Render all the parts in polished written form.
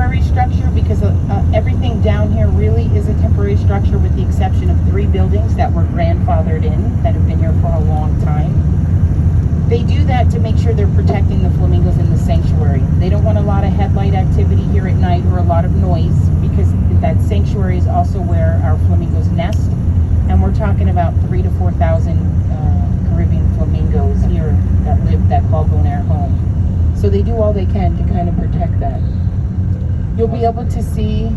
temporary structure because everything down here really is a temporary structure with the exception of 3 buildings that were grandfathered in that have been here for a long time. They do that to make sure they're protecting the flamingos in the sanctuary. They don't want a lot of headlight activity here at night or a lot of noise because that sanctuary is also where our flamingos nest. And we're talking about 3,000 to 4,000 Caribbean flamingos here that call Bonaire home. So they do all they can to kind of protect that. You'll be able to see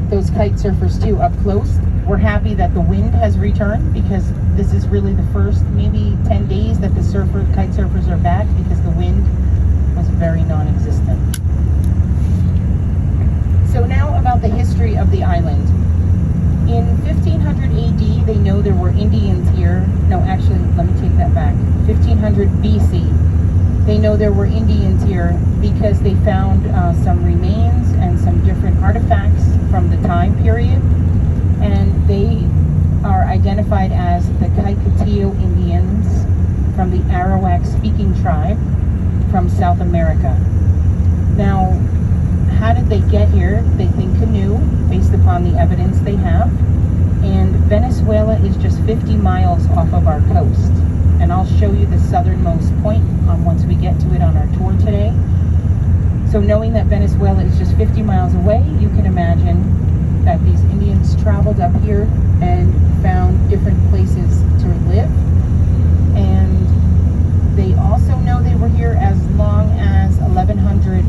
those kite surfers too up close. We're happy that the wind has returned because this is really the first maybe 10 days that the kite surfers are back because the wind was very non-existent. So now about the history of the island. In 1500 AD, they know there were Indians here. No, actually, let me take that back. 1500 BC. They know there were Indians here because they found some remains and some different artifacts from the time period. And they are identified as the Kaykatillo Indians from the Arawak-speaking tribe from South America. Now, how did they get here? They think canoe, based upon the evidence they have. And Venezuela is just 50 miles off of our coast. And I'll show you the southernmost point once we get to it on our tour today. So knowing that Venezuela is just 50 miles away, you can imagine that these Indians traveled up here and found different places to live. And they also know they were here as long as 1100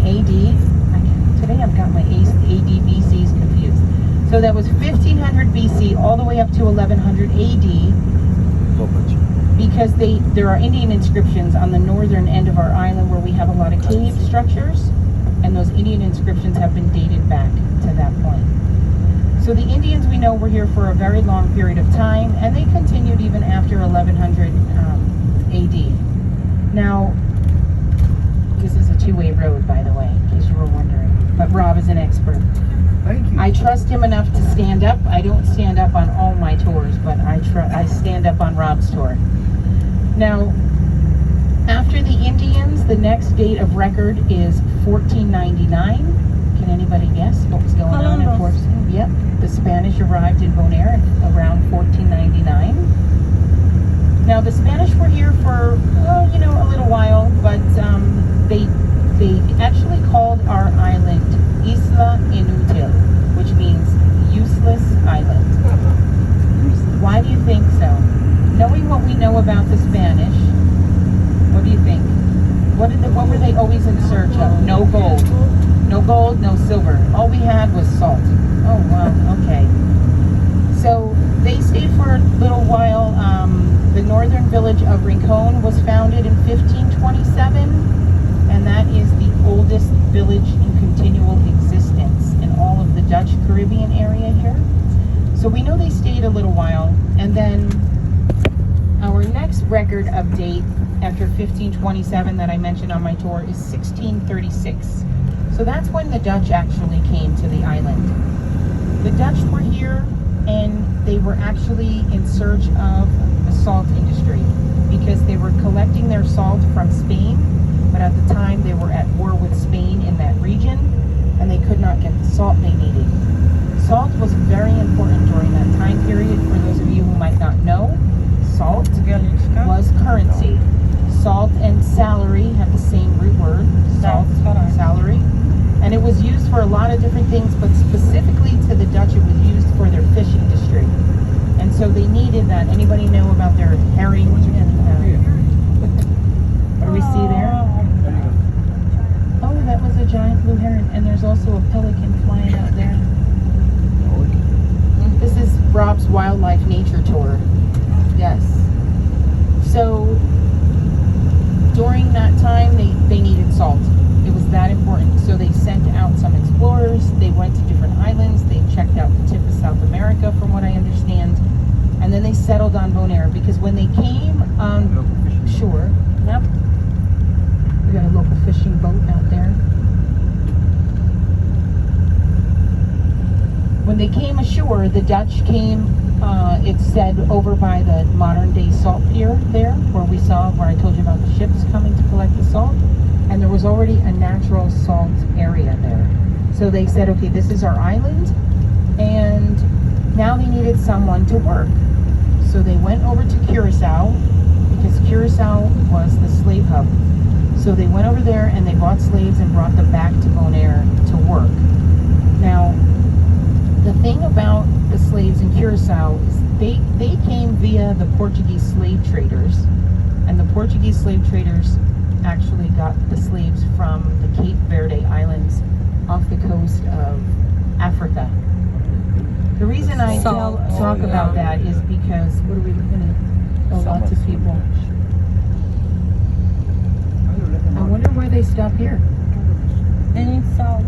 AD. Today I've got my AD BCs confused. So that was 1500 BC all the way up to 1100 AD because there are Indian inscriptions on the northern end of our island where we have a lot of cave structures, and those Indian inscriptions have been dated back to that point. So the Indians we know were here for a very long period of time, and they continued even after 1100 AD. Now, this is a two-way road, by the way, in case you were wondering. But Rob is an expert. Thank you. I trust him enough to stand up. I don't stand up on all my tours, but I stand up on Rob's tour. Now, after the Indians, the next date of record is 1499. Can anybody guess what was going on in 14? Yep, the Spanish arrived in Bonaire around 1499. Now, the Spanish were here for, a little while, but they actually called our island Isla Inútil, which means useless island. Why do you think so? Knowing what we know about the Spanish, what do you think? What were they always in search of? No gold. No gold, no silver. All we had was salt. Oh, wow, okay. So they stayed for a little while. The northern village of Rincon was founded in 1527, and that is the oldest village in continual existence in all of the Dutch Caribbean area here. So we know they stayed a little while, and then our next record of date after 1527 that I mentioned on my tour is 1636. So that's when the Dutch actually came to the island. The Dutch were here, and they were actually in search of the salt industry because they were collecting their salt from Spain, but at the time they were at war with Spain in that region, and they could not get the salt they needed. Salt was very important during that time period. For those of you who might not know, salt was currency. Salt and salary have the same root word, salt, salary. And it was used for a lot of different things, but specifically to the Dutch, it was used for their fish industry. And so they needed that. Anybody know about their herring? What do we see there? Oh, that was a giant blue heron. And there's also a pelican flying out there. This is Rob's Wildlife Nature Tour. Yes. So during that time, they needed salt. It was that important. So they sent out some explorers. They went to different islands. They checked out the tip of South America, from what I understand. And then they settled on Bonaire because when they came on shore, yep, we got a local fishing boat out there. When they came ashore, the Dutch came, it said, over by the modern day Salt Pier there, where I told you about the ships coming to collect the salt. natural salt area there. So they said, okay, this is our island, and now they needed someone to work. So they went over to Curacao, because Curacao was the slave hub. So they went over there and they bought slaves and brought them back to Bonaire to work. Now, the thing about the slaves in Curacao is they came via the Portuguese slave traders, and the Portuguese slave traders actually got the slaves from the Cape Verde Islands off the coast of Africa. The reason I talk about that is because, what are we looking at? Oh, lots of people. I wonder why they stop here. They need salt.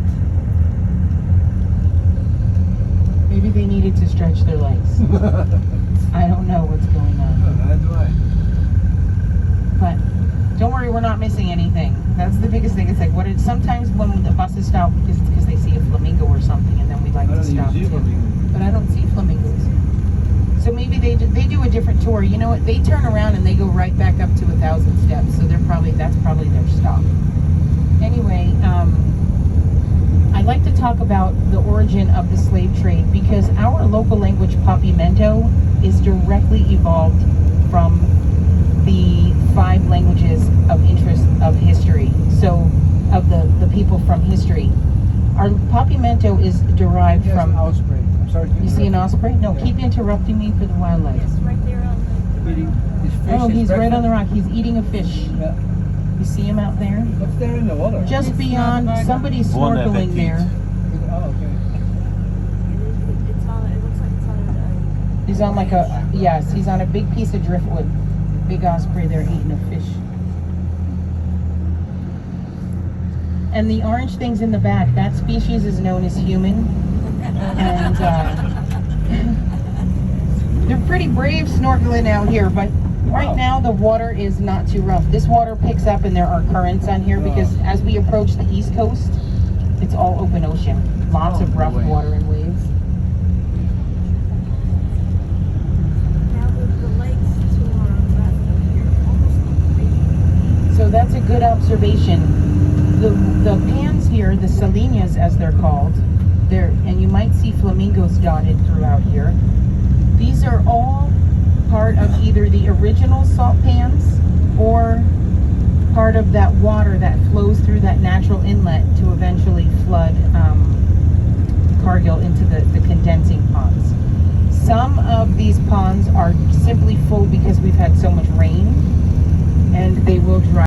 Maybe they needed to stretch their legs. I don't know what's going on. But don't worry, we're not missing anything. That's the biggest thing. It's like, sometimes when the buses stop, it's because they see a flamingo or something, and then we like to stop too. But I don't see flamingos. So maybe they do a different tour. You know what? They turn around and they go right back up to 1,000 steps. So that's probably their stop. Anyway, I'd like to talk about the origin of the slave trade, because our local language, Papimento, is directly evolved from the 5 languages of interest of history. So, of the people from history. Our Papimento is derived from... Osprey. I'm sorry. You see an osprey? No, keep interrupting me for the wildlife. It's right there on Oh, he's right on the rock. He's eating a fish. Yeah. You see him out there? What's there in the water? Just beyond, somebody's snorkeling there. Oh, okay. It's on. It looks like it's on. He's on like a, yes, he's on a big piece of driftwood. Big osprey there eating a fish. And the orange things in the back, that species is known as human. And they're pretty brave snorkeling out here, but right now the water is not too rough. This water picks up and there are currents on here because as we approach the east coast, it's all open ocean. Lots of rough water and waves. Now the lakes to our left here almost look So that's a good observation. The pans here, the salinas as they're called, and you might see flamingos dotted throughout here. These are all part of either the original salt pans or part of that water that flows through that natural inlet to eventually flood Cargill into the condensing ponds. Some of these ponds are simply full because we've had so much rain, and they will dry.